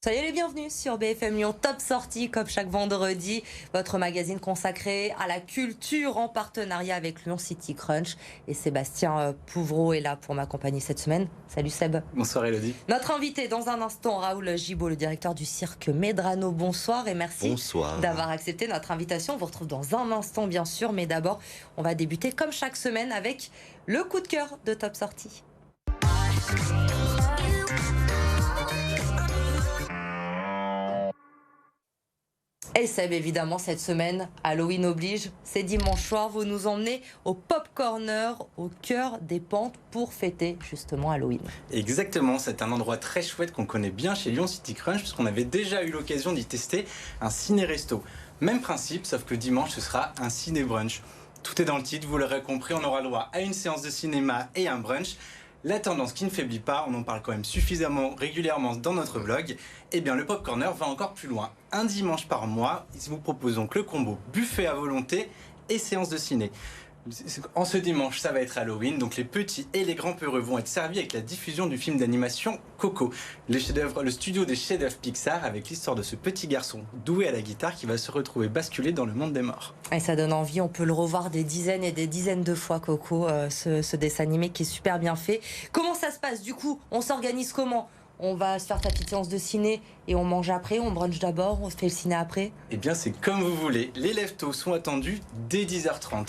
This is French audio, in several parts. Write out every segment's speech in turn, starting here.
Soyez les bienvenus sur BFM Lyon Top Sortie, comme chaque vendredi, votre magazine consacré à la culture en partenariat avec Lyon City Crunch. Et Sébastien Pouvreau est là pour m'accompagner cette semaine. Salut Seb. Bonsoir Elodie. Notre invité dans un instant, Raoul Gibaud, le directeur du cirque Medrano. Bonsoir et merci d'avoir accepté notre invitation. On vous retrouve dans un instant bien sûr, mais d'abord on va débuter comme chaque semaine avec le coup de cœur de Top Sortie. Et Seb, évidemment, cette semaine, Halloween oblige, c'est dimanche soir, vous nous emmenez au Pop Corner, au cœur des Pentes, pour fêter justement Halloween. Exactement, c'est un endroit très chouette qu'on connaît bien chez Lyon City Crunch, puisqu'on avait déjà eu l'occasion d'y tester un ciné-resto. Même principe, sauf que dimanche, ce sera un ciné-brunch. Tout est dans le titre, vous l'aurez compris, on aura le droit à une séance de cinéma et un brunch. La tendance qui ne faiblit pas, on en parle quand même suffisamment régulièrement dans notre blog. Eh bien, le Pop Corner va encore plus loin. Un dimanche par mois, ils vous proposent donc le combo buffet à volonté et séance de ciné. En ce dimanche, ça va être Halloween, donc les petits et les grands peureux vont être servis avec la diffusion du film d'animation Coco, le studio des chefs-d'œuvre Pixar, avec l'histoire de ce petit garçon doué à la guitare qui va se retrouver basculé dans le monde des morts. Et ça donne envie, on peut le revoir des dizaines et des dizaines de fois, Coco, ce dessin animé qui est super bien fait. Comment ça se passe du coup? On s'organise comment? On va se faire ta petite séance de ciné et on mange après, on brunch d'abord, on se fait le ciné après? Eh bien, c'est comme vous voulez. Les lève-tôt sont attendus dès 10h30.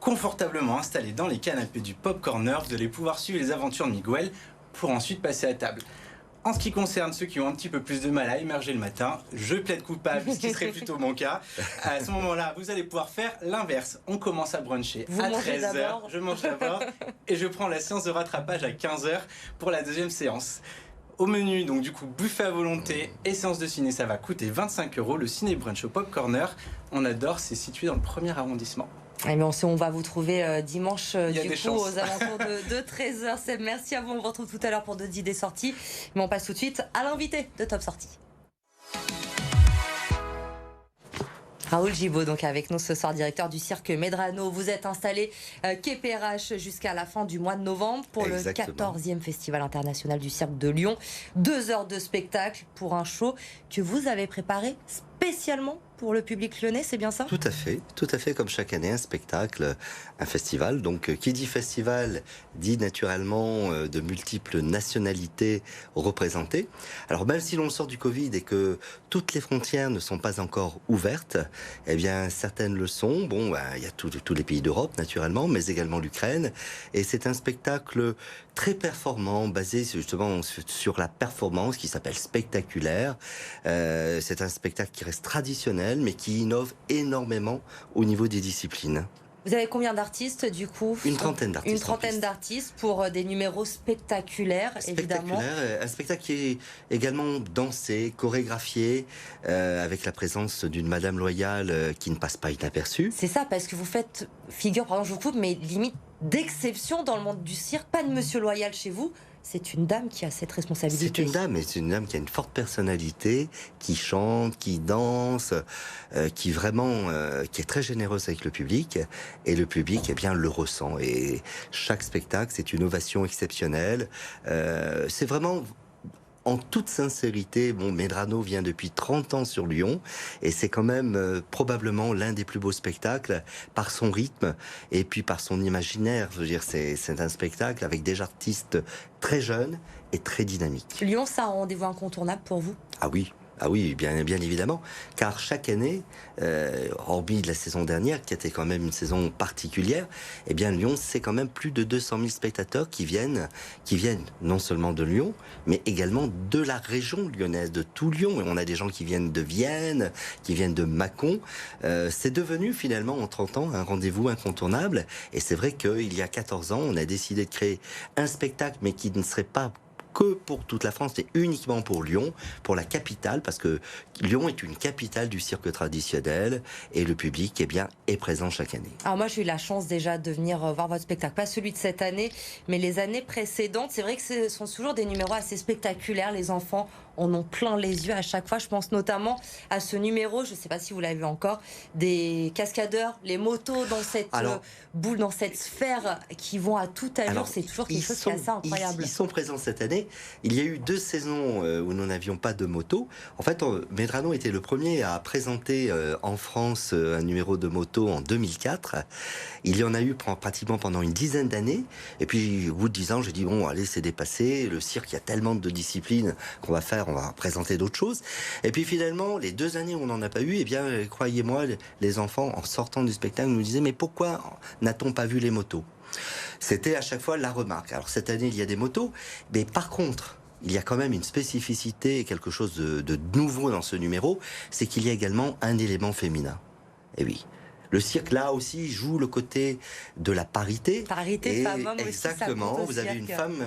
Confortablement installés dans les canapés du Pop Corner, vous allez pouvoir suivre les aventures de Miguel pour ensuite passer à table. En ce qui concerne ceux qui ont un petit peu plus de mal à émerger le matin, je plaide coupable, ce qui serait plutôt mon cas. À ce moment-là, vous allez pouvoir faire l'inverse. On commence à bruncher à 13h, je mange d'abord et je prends la séance de rattrapage à 15h pour la deuxième séance. Au menu, donc du coup, buffet à volonté et séance de ciné, ça va coûter 25 €. Le ciné brunch au Pop Corner, on adore, c'est situé dans le 1er arrondissement. Eh bien, on va vous trouver dimanche aux alentours de 13h. Seb, merci à vous. On vous retrouve tout à l'heure pour d'autres idées sorties. Mais on passe tout de suite à l'invité de Top Sortie. Raoul Gibaud, donc avec nous ce soir, directeur du cirque Medrano. Vous êtes installé quai PRH jusqu'à la fin du mois de novembre pour le 14e Festival international du cirque de Lyon. 2 heures de spectacle pour un show que vous avez préparé spécialement pour le public lyonnais, c'est bien ça? Tout à fait, comme chaque année, un spectacle, un festival. Donc, qui dit festival, dit naturellement de multiples nationalités représentées. Alors, même si l'on sort du Covid et que toutes les frontières ne sont pas encore ouvertes, eh bien, certaines le sont. Bon, il y a tous les pays d'Europe, naturellement, mais également l'Ukraine. Et c'est un spectacle très performant, basé justement sur la performance, qui s'appelle Spectaculaire. C'est un spectacle qui reste traditionnel, mais qui innove énormément au niveau des disciplines. Vous avez combien d'artistes du coup? Une trentaine d'artistes. Une trentaine d'artistes pour des numéros spectaculaires, évidemment. Un spectacle qui est également dansé, chorégraphié, avec la présence d'une Madame Loyal qui ne passe pas inaperçue. C'est ça, parce que vous faites figure, pardon, je vous coupe, mais limite d'exception dans le monde du cirque. Pas de Monsieur Loyal chez vous. C'est une dame qui a cette responsabilité. C'est une dame, et c'est une dame qui a une forte personnalité, qui chante, qui danse, qui est très généreuse avec le public, et le public, eh bien, le ressent. Et chaque spectacle, c'est une ovation exceptionnelle. C'est vraiment, en toute sincérité, Medrano vient depuis 30 ans sur Lyon, et c'est quand même probablement l'un des plus beaux spectacles par son rythme et puis par son imaginaire. Je veux dire, c'est un spectacle avec des artistes très jeunes et très dynamiques. Lyon, c'est un rendez-vous incontournable pour vous? Ah oui, bien évidemment, car chaque année, hormis la saison dernière, qui était quand même une saison particulière, eh bien Lyon, c'est quand même plus de 200 000 spectateurs qui viennent non seulement de Lyon, mais également de la région lyonnaise, de tout Lyon. Et on a des gens qui viennent de Vienne, qui viennent de Mâcon. C'est devenu finalement, en 30 ans, un rendez-vous incontournable. Et c'est vrai qu'il y a 14 ans, on a décidé de créer un spectacle, mais qui ne serait pas que pour toute la France, c'est uniquement pour Lyon, pour la capitale, parce que Lyon est une capitale du cirque traditionnel et le public est présent chaque année. Alors moi j'ai eu la chance déjà de venir voir votre spectacle, pas celui de cette année, mais les années précédentes. C'est vrai que ce sont toujours des numéros assez spectaculaires, les enfants en ont plein les yeux à chaque fois. Je pense notamment à ce numéro, je ne sais pas si vous l'avez vu encore, des cascadeurs, les motos dans cette boule, dans cette sphère qui vont à toute allure. C'est toujours quelque chose qui est assez incroyable. Ils sont présents cette année. Il y a eu 2 saisons où nous n'avions pas de moto. En fait, Medrano était le premier à présenter en France un numéro de moto en 2004. Il y en a eu pratiquement pendant une dizaine d'années. Et puis, au bout de 10 ans, j'ai dit, bon, allez, c'est dépassé. Le cirque, il y a tellement de disciplines qu'on va faire, on va présenter d'autres choses. Et puis finalement, les 2 années où on n'en a pas eu, eh bien, croyez-moi, les enfants, en sortant du spectacle, nous disaient, mais pourquoi n'a-t-on pas vu les motos ? C'était à chaque fois la remarque. Alors cette année, il y a des motos, mais par contre, il y a quand même une spécificité, quelque chose de nouveau dans ce numéro, c'est qu'il y a également un élément féminin. Et oui. Le cirque, là aussi, joue le côté de la parité. Parité, femme-homme aussi. Exactement, vous avez une femme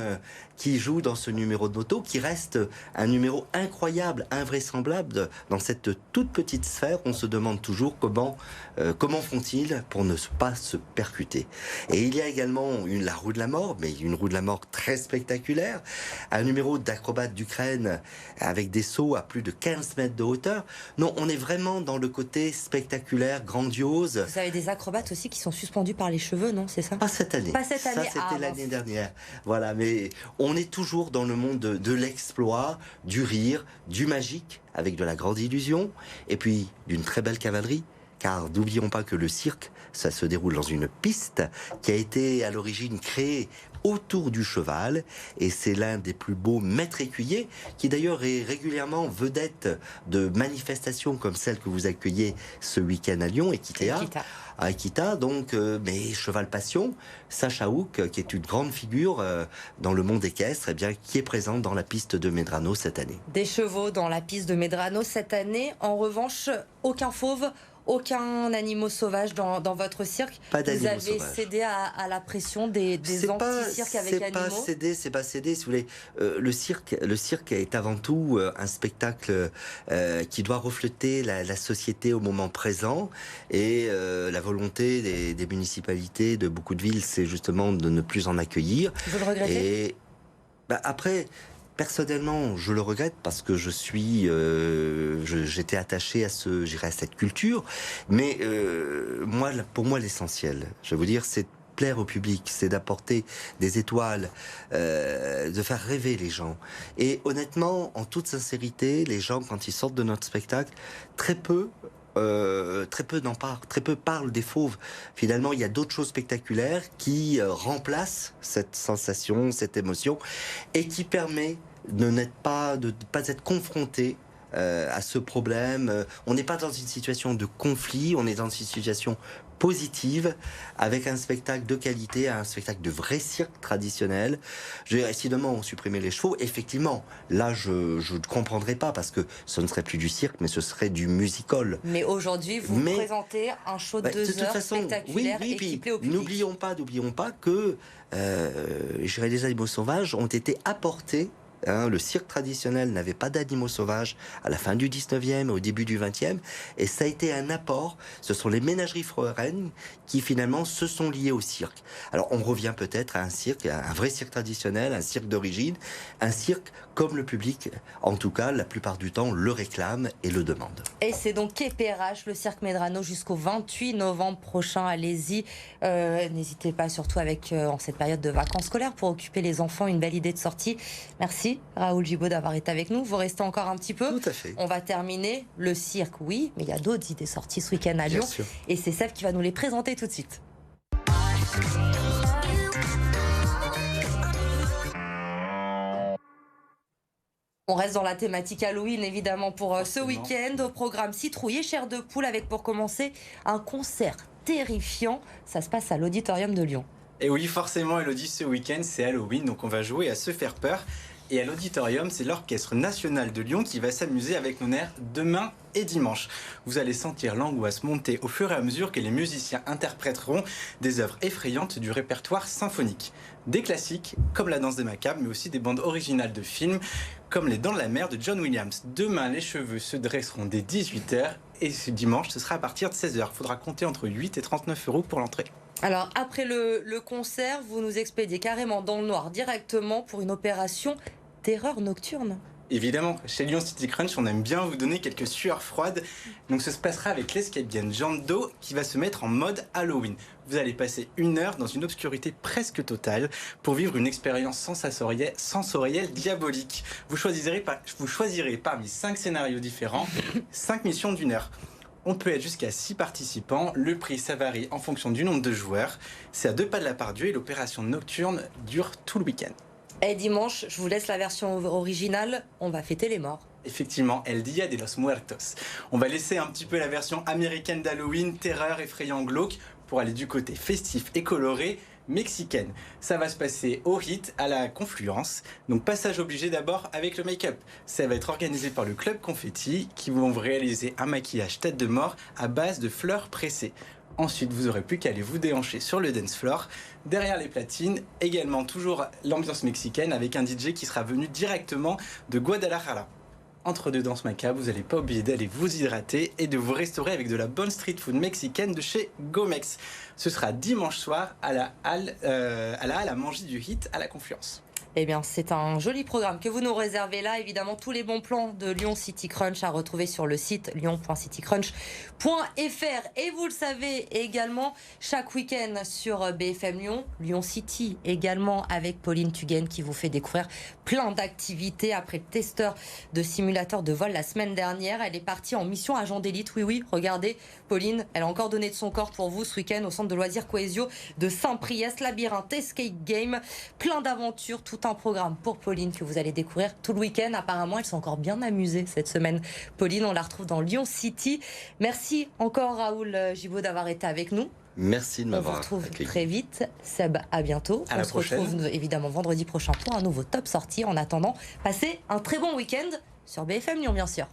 qui joue dans ce numéro de moto, qui reste un numéro incroyable, invraisemblable. Dans cette toute petite sphère, on se demande toujours comment font-ils pour ne pas se percuter. Et il y a également la roue de la mort, mais une roue de la mort très spectaculaire. Un numéro d'acrobate d'Ukraine avec des sauts à plus de 15 mètres de hauteur. Non, on est vraiment dans le côté spectaculaire, grandiose. Vous avez des acrobates aussi qui sont suspendus par les cheveux, non? C'est ça? Pas cette année. Pas cette année. Ça, c'était l'année dernière. Voilà, mais on est toujours dans le monde de l'exploit, du rire, du magique, avec de la grande illusion, et puis d'une très belle cavalerie. Car n'oublions pas que le cirque, ça se déroule dans une piste qui a été à l'origine créée autour du cheval, et c'est l'un des plus beaux maîtres écuyers, qui d'ailleurs est régulièrement vedette de manifestations comme celle que vous accueillez ce week-end à Lyon, Equitea. À Equita, donc, mais Cheval Passion, Sacha Houck, qui est une grande figure dans le monde équestre, eh bien, qui est présente dans la piste de Medrano cette année. Des chevaux dans la piste de Medrano cette année. En revanche, aucun fauve, aucun animal sauvage dans votre cirque. Pas d'animaux sauvages. Vous avez cédé à la pression des anti-cirques avec animaux. C'est pas cédé, si vous voulez. Le cirque est avant tout un spectacle qui doit refléter la société au moment présent, et la volonté des municipalités, de beaucoup de villes, c'est justement de ne plus en accueillir. Vous le regrettez? Et après... Personnellement, je le regrette parce que j'étais attaché à cette culture. Mais pour moi, l'essentiel, je vais vous dire, c'est de plaire au public, c'est d'apporter des étoiles, de faire rêver les gens. Et honnêtement, en toute sincérité, les gens, quand ils sortent de notre spectacle, très peu parlent des fauves. Finalement, il y a d'autres choses spectaculaires qui remplacent cette sensation, cette émotion, et qui permet de ne pas être confronté à ce problème. On n'est pas dans une situation de conflit, on est dans une situation positive, avec un spectacle de qualité, un spectacle de vrai cirque traditionnel. Si demain on supprimait les chevaux, effectivement, là je ne comprendrais pas, parce que ce ne serait plus du cirque, mais ce serait du musical. Mais aujourd'hui, vous présentez un show de 2 heures spectaculaire et qui plaît au public. N'oublions pas que les animaux sauvages ont été apportés. Le cirque traditionnel n'avait pas d'animaux sauvages à la fin du 19e, au début du 20e, et ça a été un apport. Ce sont les ménageries foraines qui finalement se sont liées au cirque. Alors on revient peut-être à un cirque, un vrai cirque traditionnel, un cirque d'origine, un cirque comme le public, en tout cas la plupart du temps, le réclame et le demande. Et c'est donc KPRH, le cirque Medrano, jusqu'au 28 novembre prochain. Allez-y, n'hésitez pas, surtout en cette période de vacances scolaires, pour occuper les enfants, une belle idée de sortie. Merci Raoul Gibaud d'avoir été avec nous. Vous restez encore un petit peu. Tout à fait. On va terminer le cirque, oui, mais il y a d'autres idées sorties ce week-end à Lyon. Bien sûr. Et c'est Sèvres qui va nous les présenter tout de suite. On reste dans la thématique Halloween, évidemment, pour ce week-end. Au programme citrouille et chair de poule, avec pour commencer un concert terrifiant. Ça se passe à l'Auditorium de Lyon. Et oui, forcément, Elodie, ce week-end, c'est Halloween, donc on va jouer à se faire peur. Et à l'Auditorium, c'est l'Orchestre National de Lyon qui va s'amuser avec nos nerfs demain et dimanche. Vous allez sentir l'angoisse monter au fur et à mesure que les musiciens interpréteront des œuvres effrayantes du répertoire symphonique. Des classiques, comme La Danse des Macabres, mais aussi des bandes originales de films, comme Les Dents de la Mer de John Williams. Demain, les cheveux se dresseront dès 18h, et ce dimanche, ce sera à partir de 16h. Il faudra compter entre 8 et 39 € pour l'entrée. Alors, après le concert, vous nous expédiez carrément dans le noir directement pour une opération terreur nocturne. Évidemment, chez Lyon City Crunch, on aime bien vous donner quelques sueurs froides. Donc ça se passera avec l'escape game Jando qui va se mettre en mode Halloween. Vous allez passer 1 heure dans une obscurité presque totale pour vivre une expérience sensorielle diabolique. Vous choisirez parmi 5 scénarios différents, 5 missions d'1 heure. On peut être jusqu'à 6 participants. Le prix, ça varie en fonction du nombre de joueurs. C'est à 2 pas de la part Dieu et l'opération nocturne dure tout le week-end. Et dimanche, je vous laisse la version originale, on va fêter les morts. Effectivement, El Dia de los Muertos. On va laisser un petit peu la version américaine d'Halloween, terreur, effrayant, glauque, pour aller du côté festif et coloré, mexicaine. Ça va se passer au HIT, à la Confluence. Donc passage obligé d'abord avec le make-up. Ça va être organisé par le Club Confetti, qui vont vous réaliser un maquillage tête de mort à base de fleurs pressées. Ensuite, vous aurez plus qu'à aller vous déhancher sur le dance floor. Derrière les platines, également toujours l'ambiance mexicaine avec un DJ qui sera venu directement de Guadalajara. Entre deux danses macabres, vous n'allez pas oublier d'aller vous hydrater et de vous restaurer avec de la bonne street food mexicaine de chez Gomex. Ce sera dimanche soir à la halle à manger du HIT à la Confluence. Eh bien, c'est un joli programme que vous nous réservez là. Évidemment, tous les bons plans de Lyon City Crunch à retrouver sur le site lyon.citycrunch.fr. Et vous le savez également, chaque week-end sur BFM Lyon, Lyon City également avec Pauline Tuguen qui vous fait découvrir plein d'activités. Après le testeur de simulateur de vol la semaine dernière, elle est partie en mission agent d'élite. Oui, regardez, Pauline, elle a encore donné de son corps pour vous ce week-end au centre de loisirs Cohesio de Saint-Priest. Labyrinthe, escape game, plein d'aventures, tout un programme pour Pauline que vous allez découvrir tout le week-end. Apparemment, elle s'est encore bien amusée cette semaine. Pauline, on la retrouve dans Lyon City. Merci encore Raoul Gibaud d'avoir été avec nous. Merci de m'avoir accueilli. On vous retrouve très vite. Seb, à bientôt. On se retrouve évidemment vendredi prochain pour un nouveau top sortie. En attendant, passez un très bon week-end sur BFM Lyon, bien sûr.